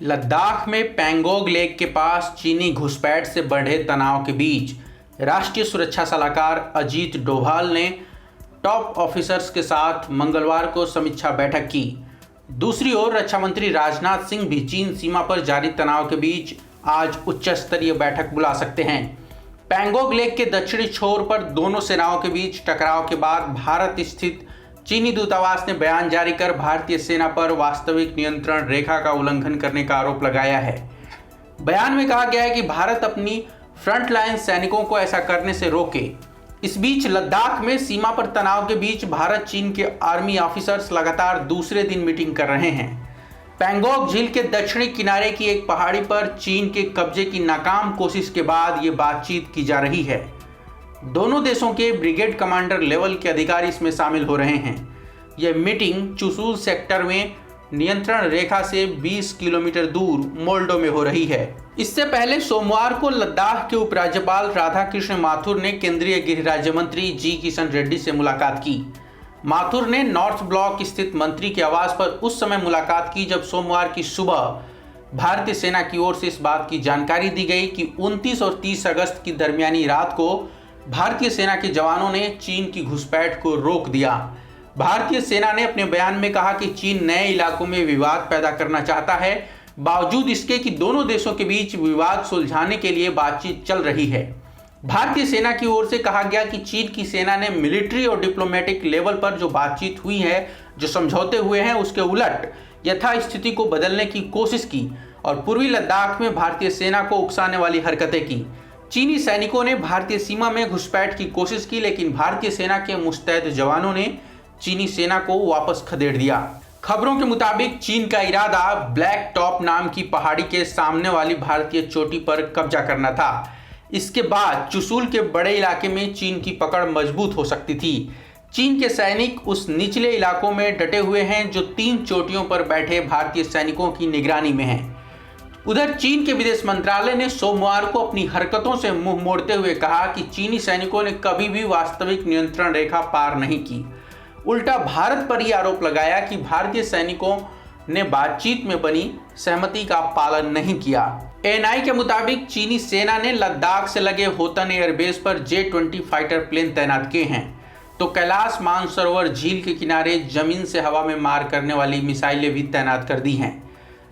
लद्दाख में पैंगोंग लेक के पास चीनी घुसपैठ से बढ़े तनाव के बीच राष्ट्रीय सुरक्षा सलाहकार अजीत डोभाल ने टॉप ऑफिसर्स के साथ मंगलवार को समीक्षा बैठक की। दूसरी ओर रक्षा मंत्री राजनाथ सिंह भी चीन सीमा पर जारी तनाव के बीच आज उच्च स्तरीय बैठक बुला सकते हैं। पैंगोंग लेक के दक्षिणी छोर पर दोनों सेनाओं के बीच टकराव के बाद भारत स्थित चीनी दूतावास ने बयान जारी कर भारतीय सेना पर वास्तविक नियंत्रण रेखा का उल्लंघन करने का आरोप लगाया है। बयान में कहा गया है कि भारत अपनी फ्रंटलाइन सैनिकों को ऐसा करने से रोके। इस बीच लद्दाख में सीमा पर तनाव के बीच भारत चीन के आर्मी ऑफिसर्स लगातार दूसरे दिन मीटिंग कर रहे हैं। पैंगोंग झील के दक्षिणी किनारे की एक पहाड़ी पर चीन के कब्जे की नाकाम कोशिश के बाद ये बातचीत की जा रही है। दोनों देशों के ब्रिगेड कमांडर लेवल के अधिकारी इसमें शामिल हो रहे हैं। यह मीटिंग चुशूल सेक्टर में नियंत्रण रेखा से 20 किलोमीटर दूर मोल्डो में हो रही है। इससे पहले सोमवार को लद्दाख के उपराज्यपाल राधाकृष्ण माथुर ने केंद्रीय गृह राज्य मंत्री जी किशन रेड्डी से मुलाकात की। माथुर ने नॉर्थ ब्लॉक स्थित मंत्री के आवास पर उस समय मुलाकात की जब सोमवार की सुबह भारतीय सेना की ओर से इस बात की जानकारी दी गई कि 29 और 30 अगस्त की दरमियानी रात को भारतीय सेना के जवानों ने चीन की घुसपैठ को रोक दिया। भारतीय सेना ने अपने बयान में कहा कि चीन नए इलाकों में विवाद पैदा करना चाहता है, बावजूद इसके कि दोनों देशों के बीच विवाद सुलझाने के लिए बातचीत चल रही है। भारतीय सेना की ओर से कहा गया कि चीन की सेना ने मिलिट्री और डिप्लोमेटिक लेवल पर जो बातचीत हुई है, जो समझौते हुए हैं, उसके उलट यथास्थिति को बदलने की कोशिश की और पूर्वी लद्दाख में भारतीय सेना को उकसाने वाली हरकतें की। चीनी सैनिकों ने भारतीय सीमा में घुसपैठ की कोशिश की, लेकिन भारतीय सेना के मुस्तैद जवानों ने चीनी सेना को वापस खदेड़ दिया। खबरों के मुताबिक चीन का इरादा ब्लैक टॉप नाम की पहाड़ी के सामने वाली भारतीय चोटी पर कब्जा करना था। इसके बाद चुशूल के बड़े इलाके में चीन की पकड़ मजबूत हो सकती थी। चीन के सैनिक उस निचले इलाकों में डटे हुए हैं जो 3 चोटियों पर बैठे भारतीय सैनिकों की निगरानी में हैं। उधर चीन के विदेश मंत्रालय ने सोमवार को अपनी हरकतों से मुंह मोड़ते हुए कहा कि चीनी सैनिकों ने कभी भी वास्तविक नियंत्रण रेखा पार नहीं की। उल्टा भारत पर यह आरोप लगाया कि भारतीय सैनिकों ने बातचीत में बनी सहमति का पालन नहीं किया। एएनआई के मुताबिक चीनी सेना ने लद्दाख से लगे होतन एयरबेस पर J-20 फाइटर प्लेन तैनात किए हैं, तो कैलाश मानसरोवर झील के किनारे जमीन से हवा में मार करने वाली मिसाइलें भी तैनात कर दी हैं।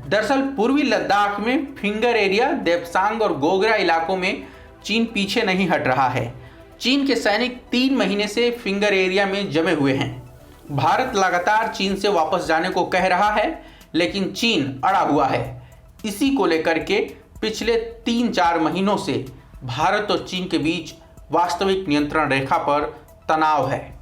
दरअसल पूर्वी लद्दाख में फिंगर एरिया, देप्सांग और गोगरा इलाकों में चीन पीछे नहीं हट रहा है। चीन के सैनिक 3 महीने से फिंगर एरिया में जमे हुए हैं। भारत लगातार चीन से वापस जाने को कह रहा है, लेकिन चीन अड़ा हुआ है। इसी को लेकर के पिछले 3-4 महीनों से भारत और चीन के बीच वास्तविक नियंत्रण रेखा पर तनाव है।